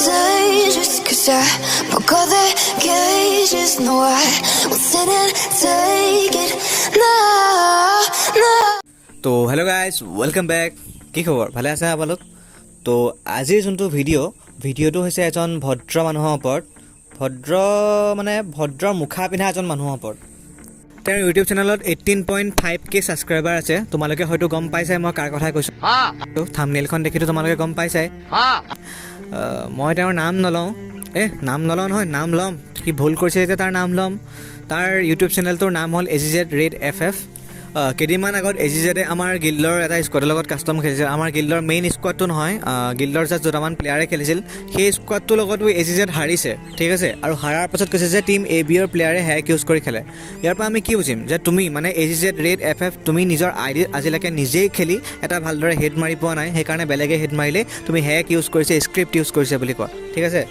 dangerous, 'cause I broke all the cages. No, I won't sit and take it. No, no. তো hello' guys welcome back কি খবৰ ভালে আছে আপোনালোক তো আজিৰ যোনটো ভিডিঅ'টো হৈছে এজন ভদ্ৰ মানুহৰ ওপৰত ভদ্ৰৰ মুখা পিন্ধা এজন মানুহৰ ওপৰত তেওঁৰ ইউটিউব চেনেলত 18.5K ছাবস্ক্ৰাইবাৰ আছে তোমালোকে হয়তো গম পাইছাই মই কাৰ কথা কৈছোঁ থাম্বনেইলখন দেখিতো তোমালোকে গম পাইছাই মই তেওঁৰ নাম নলওঁ নাম ল'ম কি ভুল কৰিছে যে তাৰ নাম ল'ম তাৰ ইউটিউব চেনেলটোৰ নাম হ'ল AZZ Red FF কেইদিনমান আগত AZZে আমাৰ গিল্ডৰ এটা স্কোৱাডৰ লগত কাষ্টম খেলিছিল আমাৰ গিল্ডৰ মেইন স্কোৱাডটো নহয় গিল্ডৰ জাষ্ট দুটামান প্লেয়াৰে খেলিছিল সেই স্কোৱাডটোৰ লগতো AZZ হাৰিছে ঠিক আছে আৰু হাৰাৰ পাছত কৈছে যে টিম ABৰ প্লেয়াৰে হেক ইউজ কৰি খেলে ইয়াৰ পৰা আমি কি বুজিম যে তুমি মানে AZZ Red FF তুমি নিজৰ আইডি আজিলৈকে নিজেই খেলি এটা ভালদৰে হেড মাৰি পোৱা নাই সেইকাৰণে বেলেগে হেড মাৰিলে তুমি হেক ইউজ কৰিছে স্ক্ৰিপ্ট ইউজ কৰিছে বুলি কোৱা ঠিক আছে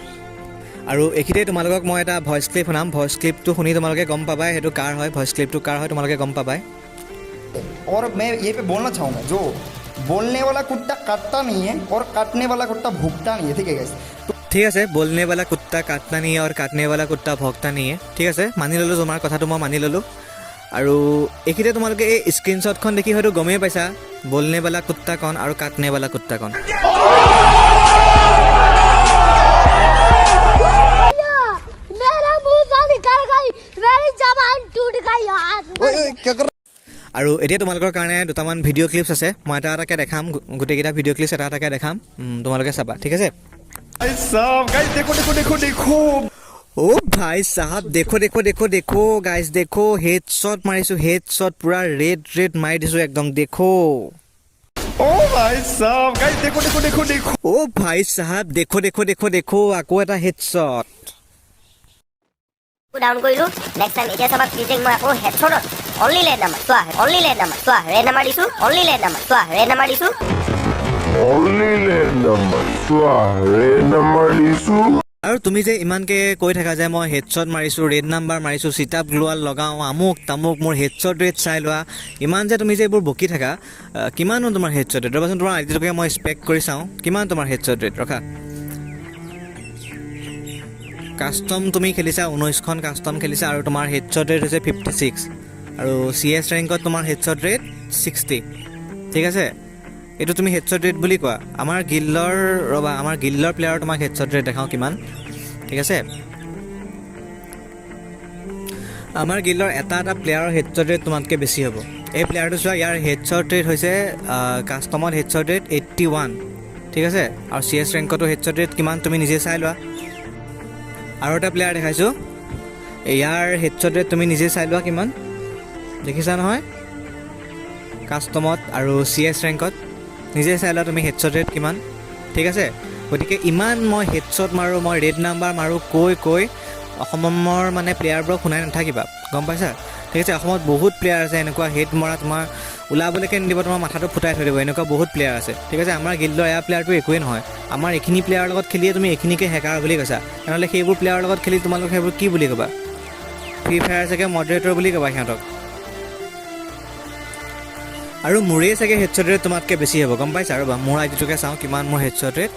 আৰু এইখিনিতে তোমালোকক মই এটা ভইচ ক্লিপ শুনাম ভইচ ক্লিপটো শুনি তোমালোকে গম পাবাই সেইটো কাৰ হয় ভইচ ক্লিপটো কাৰ হয় তোমালোকে গম পাবাই और मैं ये पे बोलना चाहूँगा जो बोलने वाला कुत्ता काटता नहीं है और काटने वाला कुत्ता भुगता नहीं है ठीक है गाइस ঠিক আছে बोलने वाला कुत्ता काटता नहीं है और काटने वाला कुत्ता भोगता नहीं है ঠিক আছে মানি ল'লোঁ তোমাৰ কথাটো মই মানি ল'লোঁ আৰু এইখিনিতে তোমালোকে এই স্ক্ৰীনশ্বটখন দেখি হয়তো গমেই পাইছা बोलने वाला कुत्ता कौन আৰু काटने वाला कुत्ता कौन मेरा मुंह से निकल गई मेरी जबान टूट गई यार क्या कर আৰু এতিয়া তোমালোকৰ কাৰণে দুটামান ভিডিঅ' ক্লিপছ আছে মই এটা এটাকৈ দেখাম গোটেইকেইটা ভিডিঅ' ক্লিপছ এটা এটাকৈ দেখাম তোমালোকে চাবা ঠিক আছে भाई साहब गाइस देखो देखो देखो देखो ओ भाई साहब देखो गाइस देखो हेडशॉट मारिছো हेडशॉट पूरा रेड मारि দিছো একদম देखो ओ भाई साहब गाइस देखो देखो देखो देखो ओ भाई साहब देखो আকৌ এটা হেডশট ডাউন কৰিলো নেক্সট টাইম এতিয়া চাবা ফিজিং মই আকৌ হেডশটত অনলি লেড নাম্বাৰ চোৱা ৰেড নাম্বাৰ দিছো অনলি লেড নাম্বাৰ দিছো আৰু তুমি যে ইমানকে কৈ থাকা যে মই হেডশট মাৰিছো ৰেড নাম্বাৰ মাৰিছো সিটআপ গ্লোৱাল লগাও আমুক তামুক মোৰ হেডশট ৰেট চাই লোৱা ইমান যে তুমি যে এইবোৰ বকি থাকা কিমানো তোমাৰ হেডশট ৰেট ৰবাচোন তোমাৰ আইডিটোকে মই স্পেক কৰি চাওঁ কিমান তোমাৰ হেডশট ৰেট ৰখা কাষ্টম তুমি খেলিছা 19খন কাষ্টম খেলিছা আৰু তোমাৰ হেডশট ৰেট হৈছে 56 আৰু CS ৰেংকত তোমাৰ হেডশট ৰেট 60 ঠিক আছে এইটো তুমি হেডশট ৰেট বুলি কোৱা আমাৰ গিল্ডৰ প্লেয়াৰৰ তোমাক হেডশট ৰেট দেখাওঁ কিমান ঠিক আছে আমাৰ গিল্ডৰ এটা প্লেয়াৰৰ হেডশট ৰেট তোমাতকৈ বেছি হ'ব এই প্লেয়াৰটো চোৱা ইয়াৰ হেডশট ৰেট হৈছে কাষ্টমত হেডশট ৰেট 81 ঠিক আছে আৰু CS ৰেংকতো হেডশট ৰেট কিমান তুমি নিজে চাই লোৱা আৰু এটা প্লেয়াৰ দেখাইছোঁ ইয়াৰ হেডশট ৰেট তুমি নিজে চাই লোৱা কিমান দেখিছা নহয় কাষ্টমত আৰু CS ৰেংকত নিজে চাই লোৱা তুমি হেডশট ৰেট কিমান ঠিক আছে গতিকে ইমান মই হেডশট মাৰোঁ মই ৰেড নাম্বাৰ মাৰোঁ কৈ অসমৰ মানে প্লেয়াৰবোৰক শুনাই নাথাকিবা গম পাইছা ঠিক আছে অসমত বহুত প্লেয়াৰ আছে এনেকুৱা হেড মৰা তোমাৰ ওলাবলৈকে নিদিব তোমাৰ মাথাটো ফুটাই থৈ দিব এনেকুৱা বহুত প্লেয়াৰ আছে ঠিক আছে আমাৰ গিল্ডৰ এয়া প্লেয়াৰটো একোৱেই নহয় আমাৰ এইখিনি প্লেয়াৰৰ লগত খেলিয়ে তুমি এইখিনিকে হেকাৰ বুলি কৈছা তেনেহ'লে সেইবোৰ প্লেয়াৰৰ লগত খেলি তোমালোক সেইবোৰ কি বুলি ক'বা ফ্ৰী ফায়াৰ চাগে মডাৰেটৰ বুলি ক'বা সিহঁতক আৰু মোৰেই চাগে হেডশট ৰেট তোমাতকৈ বেছি হ'ব গম পাইছা আৰু মোৰ আইডিটোকে চাওঁ কিমান মোৰ হেডশট ৰেট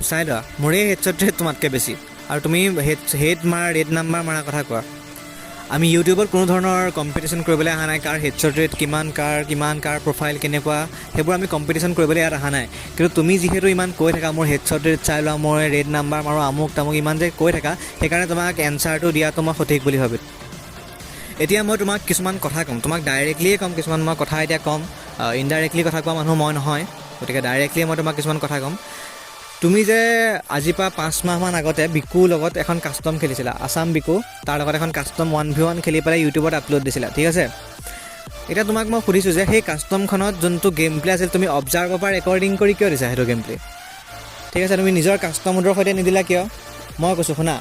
চাই লোৱা মোৰেই হেডশট ৰেট তোমাতকৈ বেছি আৰু তুমি হেড মাৰা ৰেড নাম্বাৰ মাৰা কথা কোৱা আমি ইউটিউবত কোনো ধৰণৰ কম্পিটিশ্যন কৰিবলৈ অহা নাই কাৰ হেডশট ৰেট কিমান কাৰ প্ৰফাইল কেনেকুৱা সেইবোৰ আমি কম্পিটিশ্যন কৰিবলৈ ইয়াত অহা নাই কিন্তু তুমি যিহেতু ইমান কৈ থাকা মোৰ হেডশট ৰেট চাই লোৱা মই ৰেড নাম্বাৰ মাৰোঁ আমুক তামুক ইমান যে কৈ থাকা সেইকাৰণে তোমাক এনচাৰটো দিয়াটো মই সঠিক বুলি ভাবিম এতিয়া মই তোমাক কিছুমান কথা ক'ম তোমাক ডাইৰেক্টলিয়ে ক'ম কিছুমান মই কথা এতিয়া ক'ম ইনডাইৰেক্টলি কথা কোৱা মানুহ মই নহয় গতিকে ডাইৰেক্টলি মই তোমাক কিছুমান কথা ক'ম তুমি যে আজিৰ পৰা 5 মাহমান আগতে বিকুৰ লগত এখন কাষ্টম খেলিছিলা আছাম বিকু তাৰ লগত এখন কাষ্টম 1v1 খেলি পেলাই ইউটিউবত আপলোড দিছিলা ঠিক আছে এতিয়া তোমাক মই সুধিছোঁ যে সেই কাষ্টমখনত যোনটো গেম প্লে আছিল তুমি অবজাৰ্ভৰ পৰা ৰেকৰ্ডিং কৰি কিয় দিছা সেইটো গেম প্লে ঠিক আছে তুমি নিজৰ কাষ্টমাৰৰ সৈতে নিদিলা কিয় মই কৈছোঁ শুনা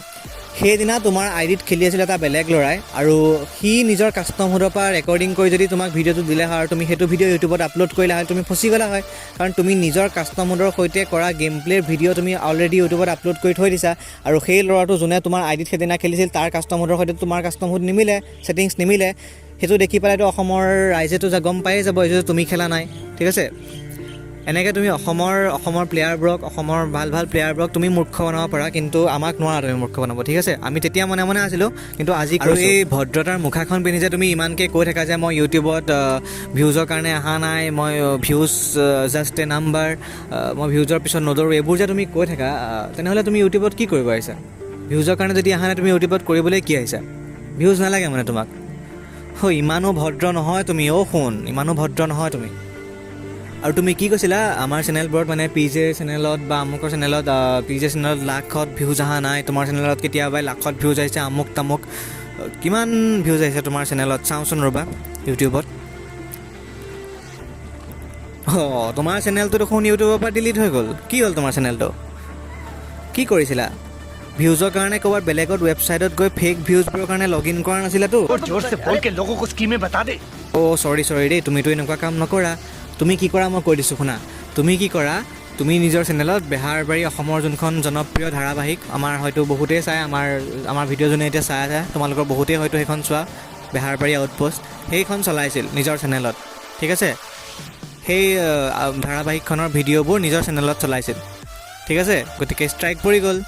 সেইদিনা তোমাৰ আইডিত খেলি আছিল এটা বেলেগ ল'ৰাই আৰু সি নিজৰ কাষ্টমাৰৰ পৰা ৰেকৰ্ডিং কৰি যদি তোমাক ভিডিঅ'টো দিলে হয় আৰু তুমি সেইটো ভিডিঅ' ইউটিউবত আপলোড কৰিলা হয় তুমি ফচি গ'লা হয় কাৰণ তুমি নিজৰ কাষ্টমাৰৰ সৈতে কৰা গেম প্লেৰ ভিডিঅ' তুমি অলৰেডি ইউটিউবত আপলোড কৰি থৈ দিছা আৰু সেই ল'ৰাটো যোনে তোমাৰ আইডিত সেইদিনা খেলিছিল তাৰ কাষ্টমাৰৰ সৈতে তোমাৰ কাষ্টমাৰ নিমিলে ছেটিংছ নিমিলে সেইটো দেখি পেলাইতো অসমৰ ৰাইজেতো গম পায়ে যাব যে তুমি খেলা নাই ঠিক আছে এনেকৈ তুমি অসমৰ প্লেয়াৰবোৰক অসমৰ ভাল প্লেয়াৰবোৰক তুমি মূৰ্খ বনাব পাৰা, কিন্তু আমাক নোৱাৰা তুমি মূৰ্খ বনাব, ঠিক আছে? আমি তেতিয়া মনে মনে আছিলোঁ, কিন্তু আজি আৰু এই ভদ্ৰতাৰ মুখাখন পিন্ধি যে তুমি ইমানকৈ কৈ থাকা যে মই ইউটিউবত ভিউজৰ কাৰণে অহা নাই, মই ভিউজ জাষ্ট এ নাম্বাৰ, মই ভিউজৰ পিছত নদৌৰোঁ, এইবোৰ যে তুমি কৈ থাকা, তেনেহ'লে তুমি ইউটিউবত কি কৰিব আহিছা? ভিউজৰ কাৰণে যদি অহা নাই তুমি ইউটিউবত কৰিবলৈ কি আহিছা? ভিউজ নালাগে মানে তোমাক? ইমানো ভদ্ৰ নহয় তুমি, শুন, ইমানো ভদ্ৰ নহয় তুমি। আৰু তুমি কি কৈছিলা আমাৰ চেনেলবোৰত, মানে PJ চেনেলত বা আমুকৰ চেনেলত, PJ চেনেলত লাখত ভিউজ অহা নাই, তোমাৰ চেনেলত কেতিয়াবা লাখত ভিউজ আহিছে, আমুক তামুক। কিমান ভিউজ আহিছে তোমাৰ চেনেলত চাওঁচোন ৰ'বা ইউটিউবত। তোমাৰ চেনেলটো দেখোন ইউটিউবৰ পৰা ডিলিট হৈ গ'ল। কি হ'ল তোমাৰ চেনেলটো? কি কৰিছিলা? ভিউজৰ কাৰণে ক'ৰবাত বেলেগত ৱেবছাইটত গৈ ফেক ভিউজবোৰৰ কাৰণে লগ ইন কৰা নাছিলাতো? চৰি দেই, তুমিতো এনেকুৱা কাম নকৰা। তুমি কি কৰা মই কৈ দিছোঁ শুনা। তুমি কি কৰা, তুমি নিজৰ চেনেলত বেহাৰবাৰী অসমৰ যোনখন জনপ্ৰিয় ধাৰাবাহিক, আমাৰ হয়তো বহুতেই চায়, আমাৰ ভিডিঅ' যোনে এতিয়া চাই আছে, তোমালোকৰ বহুতেই হয়তো সেইখন চোৱা, বেহাৰবাৰী আউটপোষ্ট, সেইখন চলাইছিল নিজৰ চেনেলত, ঠিক আছে? সেই ধাৰাবাহিকখনৰ ভিডিঅ'বোৰ নিজৰ চেনেলত চলাইছিল, ঠিক আছে? গতিকে ষ্ট্ৰাইক পৰি গ'ল।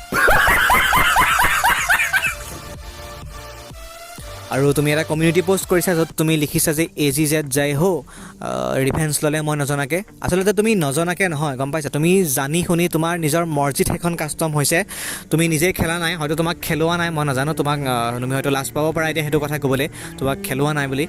আৰু তুমি এটা কমিউনিটি পষ্ট কৰিছা য'ত তুমি লিখিছা যে AGZ যাই ৰিভেঞ্চ ল'লে মই নজনাকৈ। আচলতে তুমি নজনাকৈ নহয়, গম পাইছা? তুমি জানি শুনি তোমাৰ নিজৰ মৰ্জিত সেইখন কাষ্টম হৈছে, তুমি নিজেই খেলা নাই, হয়তো তোমাক খেলোৱা নাই, মই নাজানো, তুমি হয়তো লাজ পাব পাৰা এতিয়া সেইটো কথা ক'বলৈ, তোমাক খেলোৱা নাই বুলি।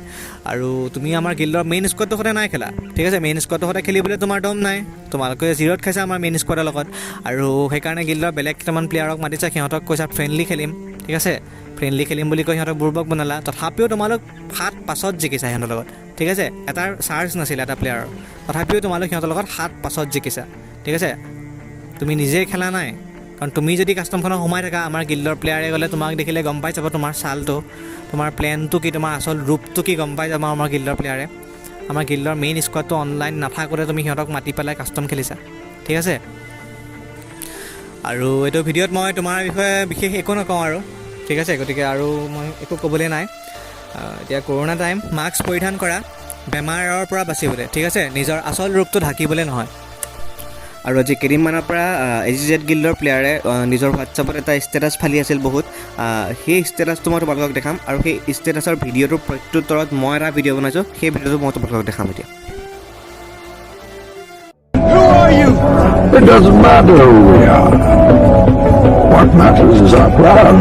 আৰু তুমি আমাৰ গিল্ডৰ মেইন স্কোৱাডটোৰ সৈতে নাই খেলা, ঠিক আছে? মেইন স্কোৱাডটোৰ সৈতে খেলিবলৈ তোমাৰ দম নাই, তোমালোকে জিৰ'ত খাইছা আমাৰ মেইন স্কোৱাডৰ লগত, আৰু সেইকাৰণে গিল্ডৰ বেলেগ কেইটামান প্লেয়াৰক মাতিছা, সিহঁতক কৈছা ফ্ৰেণ্ডলি খেলিম, ঠিক আছে? ফ্ৰেণ্ডলি খেলিম বুলি কৈ সিহঁতক বুৰ্বক বনালা, তথাপিও তোমালোক 7-5 জিকিছা সিহঁতৰ লগত, ঠিক আছে? এটাৰ চাৰ্জ নাছিলে এটা প্লেয়াৰৰ, তথাপিও তোমালোক সিহঁতৰ লগত 7-5 জিকিছা, ঠিক আছে? তুমি নিজেই খেলা নাই, কাৰণ তুমি যদি কাষ্টমখনত সোমাই থাকা, আমাৰ গিল্ডৰ প্লেয়াৰে গ'লে তোমাক দেখিলে গম পাই যাব তোমাৰ ছালটো, তোমাৰ প্লেনটো কি, তোমাৰ আচল ৰূপটো কি গম পাই যাব আমাৰ গিল্ডৰ প্লেয়াৰে। আমাৰ গিল্ডৰ মেইন স্কোৱাডটো অনলাইন নাথাকোঁতে তুমি সিহঁতক মাতি পেলাই কাষ্টম খেলিছা, ঠিক আছে? আৰু এইটো ভিডিঅ'ত মই তোমাৰ বিষয়ে বিশেষ একো নকওঁ আৰু, ঠিক আছে? গতিকে আৰু মই একো ক'বলৈ নাই। এতিয়া কৰোণা টাইম, মাস্ক পৰিধান কৰা বেমাৰৰ পৰা বাচিবলৈ, ঠিক আছে? নিজৰ আচল ৰূপটো ঢাকিবলৈ নহয়। আৰু আজি কেইদিনমানৰ পৰা AGZ গিল্ডৰ প্লেয়াৰে নিজৰ হোৱাটছআপত এটা ষ্টেটাছ ফালি আছিল বহুত, সেই ষ্টেটাছটো মই তোমালোকক দেখাম, আৰু সেই ষ্টেটাছৰ ভিডিঅ'টোৰ প্ৰত্যুত্তৰত মই এটা ভিডিঅ' বনাইছোঁ, সেই ভিডিঅ'টো মই তোমালোকক দেখাম এতিয়া। It doesn't matter who we are. What matters is our plan.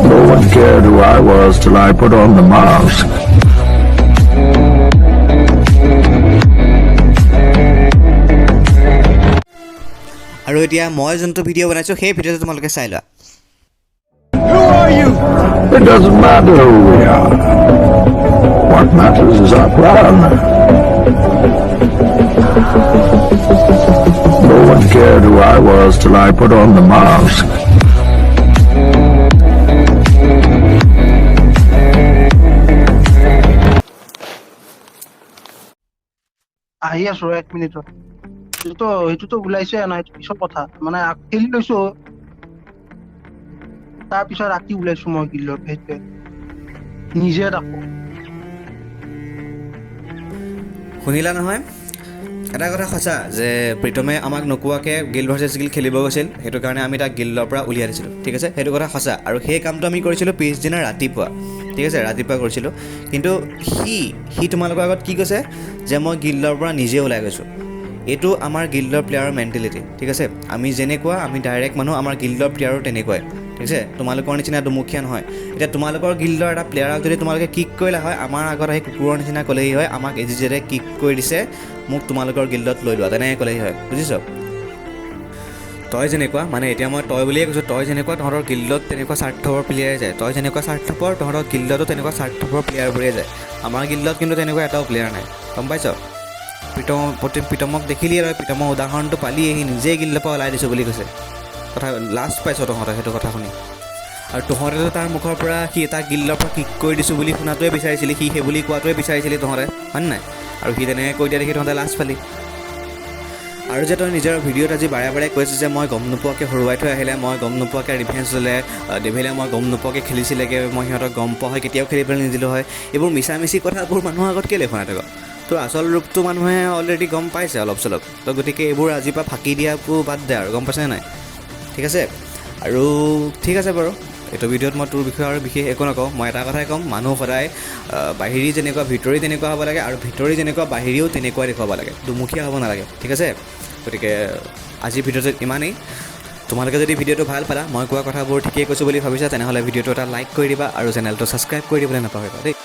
No one cared who I was till I put on the mask. আৰু এতিয়া মই যোনটো ভিডিঅ' বনাইছোঁ সেই ভিডিঅ'টো তোমালোকে চাই লোৱা। It doesn't matter who we are. What matters is our plan. No one cared who I was till I put on the mask. আহি আছো 1 মিনিটত। সেইটোতো ওলাইছে না, সেইটো পিছৰ কথা, মানে খেলি লৈছো, তাৰপিছত ৰাতি ওলাইছো মই গিল্ডত, সেইটোৱে নিজে ৰাখো। শুনিলা নহয়? এটা কথা সঁচা যে প্ৰীতমে আমাক নোকোৱাকৈ গিল্ড ভাৰ্চেছ গিল্ড খেলিব গৈছিল, সেইটো কাৰণে আমি তাক গিল্ডৰ পৰা উলিয়াই দিছিলোঁ, ঠিক আছে? সেইটো কথা সঁচা, আৰু সেই কামটো আমি কৰিছিলোঁ পিছদিনা ৰাতিপুৱা, ঠিক আছে? ৰাতিপুৱা কৰিছিলোঁ, কিন্তু সি তোমালোকৰ আগত কি কৈছে যে মই গিল্ডৰ পৰা নিজে ওলাই গৈছোঁ। এইটো আমাৰ গিল্ডৰ প্লেয়াৰৰ মেণ্টেলিটি, ঠিক আছে? আমি যেনেকুৱা, আমি ডাইৰেক্ট মানুহ, আমাৰ গিল্ডৰ প্লেয়াৰো তেনেকুৱাই, ঠিক আছে? তোমালোকৰ নিচিনা দুমুখীয়া নহয়। এতিয়া তোমালোকৰ গিল্ডৰ এটা প্লেয়াৰক যদি তোমালোকে কিক কৰিলা হয়, আমাৰ আগত আহি কুকুৰৰ নিচিনা ক'লেই হয় আমাক AGZে কিক কৰি দিছে, মোক তোমালোকৰ গিল্ডত লৈ লোৱা, তেনেকৈ ক'লেই হয়, বুজিছ? তই যেনেকুৱা, মানে এতিয়া মই তই বুলিয়ে কৈছোঁ, তই যেনেকুৱা তহঁতৰ গিল্ডত তেনেকুৱা স্বাৰ্থপৰ প্লেয়াৰে যায়, তই যেনেকুৱা স্বাৰ্থপৰ তহঁতৰ গিল্ডতো তেনেকুৱা স্বাৰ্থপৰ প্লেয়াৰবোৰে যায়। আমাৰ গিল্ডত কিন্তু তেনেকুৱা এটাও প্লেয়াৰ নাই, গম পাইছ? প্ৰীতমক দেখিলিয়ে তই, প্ৰীতমৰ উদাহৰণটো পালিয়ে, সি নিজেই গিল্ডৰ পৰা ওলাই দিছোঁ বুলি কৈছে। কথা লাষ্ট পাইছ তহঁতে সেইটো কথা শুনি, আৰু তহঁতেতো তাৰ মুখৰ পৰা সি এটা গিল্ডৰ পৰা কিক কৰি দিছোঁ বুলি শুনাটোৱে বিচাৰিছিলি, সি সেই বুলি কোৱাটোৱে বিচাৰিছিলি তহঁতে, হয় নাই? আৰু সি তেনেকৈ কৈ দিয়া দেখি তহঁতে লাজ পালি। আৰু যে তই নিজৰ ভিডিঅ'ত আজি বাৰে বাৰে কৈছে যে মই গম নোপোৱাকৈ হৰুৱাই থৈ আহিলে, মই গম নোপোৱাকৈ ৰিভেঞ্জ ল'লে, ডেভিলে মই গম নোপোৱাকৈ খেলিছিলেগৈ, মই সিহঁতক গম পোৱা হয় কেতিয়াও খেলিবলৈ নিদিলোঁ হয়, এইবোৰ মিছামিছি কথাবোৰ মানুহৰ আগত কেলৈ শুনাই থাক? তোৰ আচল ৰূপটো মানুহে অলৰেডি গম পাইছে অলপ চলপ, তো গতিকে এইবোৰ আজিৰ পৰা ফাঁকি দিয়াবোৰ বাদ দে আৰু, গম পাইছে নাই? ঠিক আছে? আৰু ঠিক আছে বাৰু, এইটো ভিডিঅ'ত মই তোৰ বিষয়ে আৰু বিশেষ একো নকওঁ। মই এটা কথাই ক'ম, মানুহ সদায় বাহিৰী যেনেকুৱা ভিতৰি তেনেকুৱা হ'ব লাগে, আৰু ভিতৰি যেনেকুৱা বাহিৰীও তেনেকুৱা দেখুৱাব লাগে, দুমুখীয়া হ'ব নালাগে। ঠিক আছে? গতিকে আজিৰ ভিডিঅ'টোত ইমানেই। তোমালোকে যদি ভিডিঅ'টো ভাল পালা, মই কোৱা কথাবোৰ ঠিকেই কৈছোঁ বুলি ভাবিছা, তেনেহ'লে ভিডিঅ'টো এটা লাইক কৰি দিবা আৰু চেনেলটো ছাবস্ক্ৰাইব কৰি দিবলৈ নাপাহৰিবা দেই।